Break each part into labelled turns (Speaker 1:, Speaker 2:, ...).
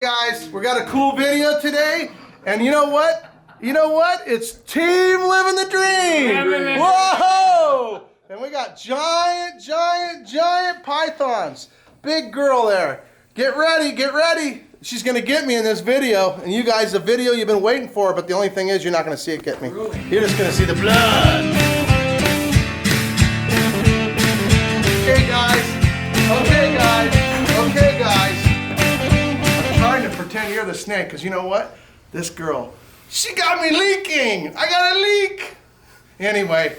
Speaker 1: Guys, we got a cool video today, and you know what? It's team living the dream. Whoa! And we got giant pythons. Big girl there. Get ready, get ready. She's gonna get me in this video, and you guys, the video you've been waiting for, but the only thing is you're not gonna see it get me. You're just gonna see the blood. Okay guys, okay guys. Trying to pretend you're the snake, because you know what? This girl, she got me leaking. I got a leak. Anyway,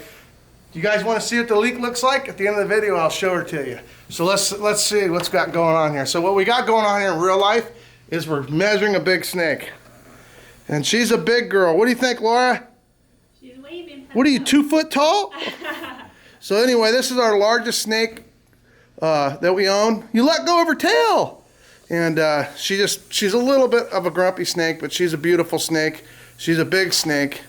Speaker 1: do you guys want to see what the leak looks like? At the end of the video, I'll show her to you. So let's see what's got going on here. So what we got going on here in real life is we're measuring a big snake. And she's a big girl. What do you think, Laura?
Speaker 2: She's waving.
Speaker 1: What are you, 2 foot tall? So anyway, this is our largest snake that we own. You let go of her tail. And she's a little bit of a grumpy snake, but she's a beautiful snake. She's a big snake,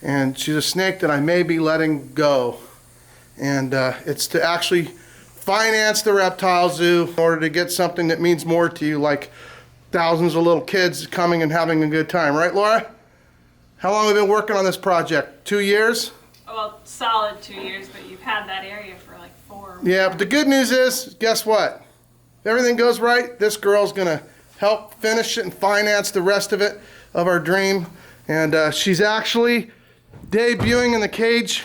Speaker 1: and she's a snake that I may be letting go. And it's to actually finance the reptile zoo in order to get something that means more to you, like thousands of little kids coming and having a good time. Right, Laura? How long have we been working on this project? 2 years?
Speaker 2: Well, solid 2 years, but you've had that area for like 4.
Speaker 1: Yeah, but the good news is, guess what? If everything goes right, this girl's gonna help finish it and finance the rest of it, of our dream. And she's actually debuting in the cage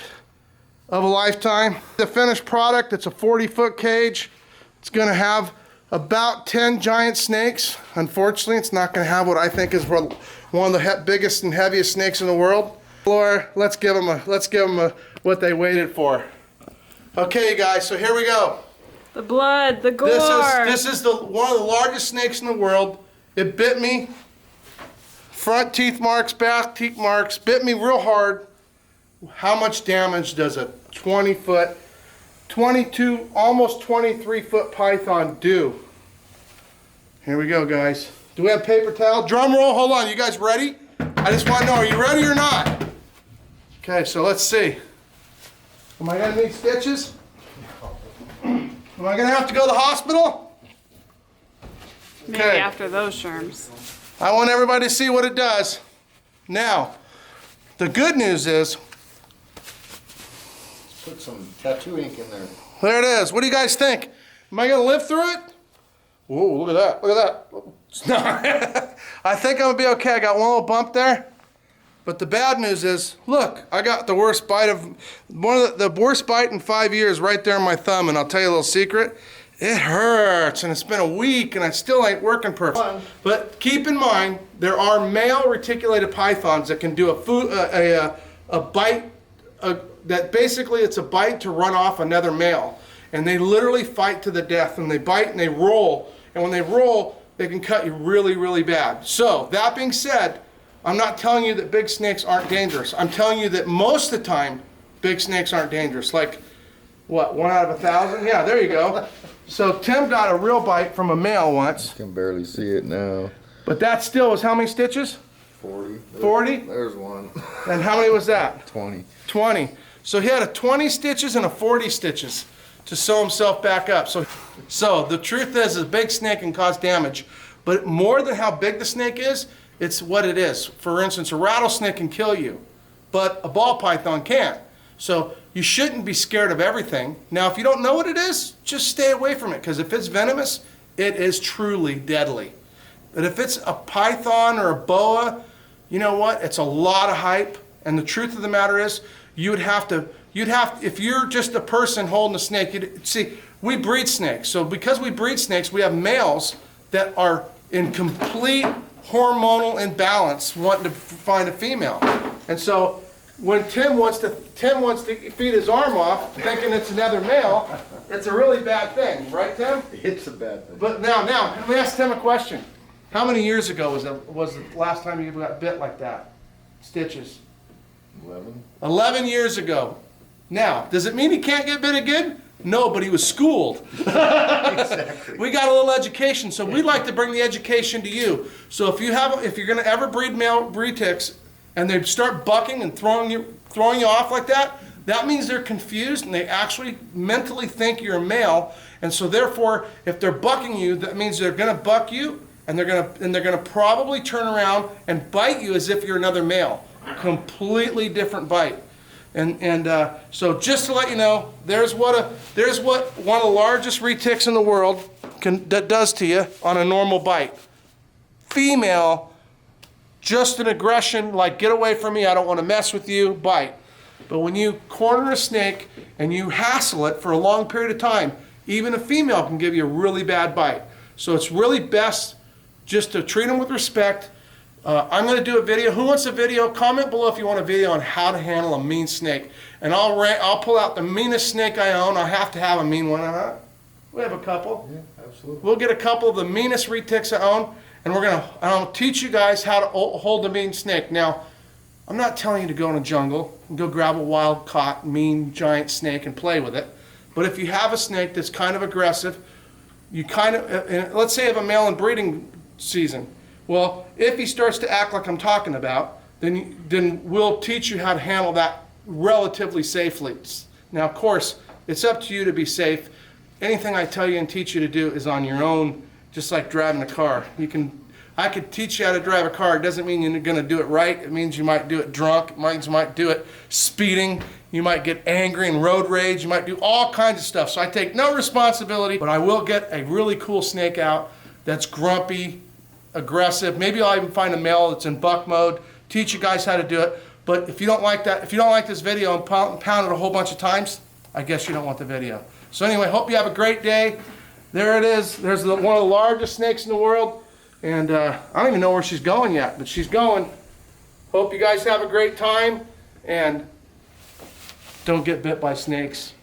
Speaker 1: of a lifetime. The finished product, it's a 40-foot cage. It's gonna have about 10 giant snakes. Unfortunately, it's not gonna have what I think is one of the biggest and heaviest snakes in the world. Laura, let's give them what they waited for. Okay, you guys, so here we go.
Speaker 2: The blood, the gore.
Speaker 1: This is one of the largest snakes in the world. It bit me. Front teeth marks, back teeth marks. Bit me real hard. How much damage does a 20-foot, 22, almost 23-foot python do? Here we go, guys. Do we have paper towel? Drum roll. Hold on. You guys ready? I just want to know, are you ready or not? Okay, so let's see. Am I going to need stitches? Am I gonna have to go to the hospital?
Speaker 2: Maybe
Speaker 1: Okay.
Speaker 2: after those germs.
Speaker 1: I want everybody to see what it does. Now, the good news is,
Speaker 3: Put some tattoo ink in there.
Speaker 1: there it is. What do you guys think? Am I gonna live through it? Whoa, look at that, look at that. I think I'm gonna be okay. I got one little bump there. But the bad news is, look, I got the worst bite the worst bite in 5 years right there on my thumb, and I'll tell you a little secret. It hurts, and it's been a week, and I still ain't working perfect. But keep in mind, there are male reticulated pythons that can do a bite, that basically it's a bite to run off another male. And they literally fight to the death, and they bite and they roll. And when they roll, they can cut you really, really bad. So, that being said, I'm not telling you that big snakes aren't dangerous. I'm telling you that most of the time, big snakes aren't dangerous. Like, what, 1 out of 1,000? Yeah, there you go. So Tim got a real bite from a male once.
Speaker 3: I can barely see it now.
Speaker 1: But that still was how many stitches?
Speaker 3: 40.
Speaker 1: 40?
Speaker 3: There's one.
Speaker 1: And how many was that?
Speaker 3: 20.
Speaker 1: 20. So he had a 20 stitches and a 40 stitches to sew himself back up. So the truth is, a big snake can cause damage. But more than how big the snake is, it's what it is. For instance, a rattlesnake can kill you, but a ball python can't. So you shouldn't be scared of everything. Now, if you don't know what it is, just stay away from it, because if it's venomous, it is truly deadly. But if it's a python or a boa, you know what? It's a lot of hype. And the truth of the matter is, if you're just a person holding a snake, see, we breed snakes. So because we breed snakes, we have males that are in complete hormonal imbalance wanting to find a female. And so when Tim wants to feed his arm off thinking it's another male, it's a really bad thing, right, Tim?
Speaker 3: It's a bad thing.
Speaker 1: But now let me ask Tim a question. How many years ago was the last time you got bit like that? Stitches.
Speaker 3: 11.
Speaker 1: 11 years ago. Now, does it mean he can't get bit again? No, but he was schooled.
Speaker 3: Exactly.
Speaker 1: We got a little education, so we'd like to bring the education to you. So if you're going to ever breed male retics and they start bucking and throwing you off like that, that means they're confused and they actually mentally think you're a male. And so therefore, if they're bucking you, that means they're going to buck you and they're gonna probably turn around and bite you as if you're another male. Completely different bite. So just to let you know, there's what one of the largest retics in the world that does to you on a normal bite. Female, just an aggression, like get away from me, I don't want to mess with you, bite. But when you corner a snake and you hassle it for a long period of time, even a female can give you a really bad bite. So it's really best just to treat them with respect. I'm going to do a video. Who wants a video? Comment below if you want a video on how to handle a mean snake. And I'll pull out the meanest snake I own. I have to have a mean one. We have a couple.
Speaker 3: Yeah, absolutely.
Speaker 1: We'll get a couple of the meanest retics I own, and I'll teach you guys how to hold a mean snake. Now, I'm not telling you to go in a jungle and go grab a wild caught mean giant snake and play with it. But if you have a snake that's kind of aggressive, let's say you have a male in breeding season. Well, if he starts to act like I'm talking about, then we'll teach you how to handle that relatively safely. Now, of course, it's up to you to be safe. Anything I tell you and teach you to do is on your own, just like driving a car. I could teach you how to drive a car. It doesn't mean you're going to do it right. It means you might do it drunk. It means you might do it speeding. You might get angry and road rage. You might do all kinds of stuff. So I take no responsibility, but I will get a really cool snake out that's grumpy, aggressive. Maybe I'll even find a male that's in buck mode, teach you guys how to do it. But if you don't like that, if you don't like this video and pound it a whole bunch of times, I guess you don't want the video. So anyway, hope you have a great day. There it is. There's one of the largest snakes in the world. And I don't even know where she's going yet, but she's going. Hope you guys have a great time, and don't get bit by snakes.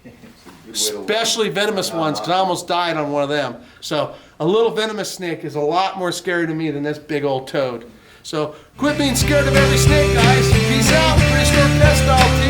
Speaker 1: Especially venomous ones, because I almost died on one of them. So a little venomous snake is a lot more scary to me than this big old toad. So quit being scared of every snake, guys. Peace out. Prehistoric Pets.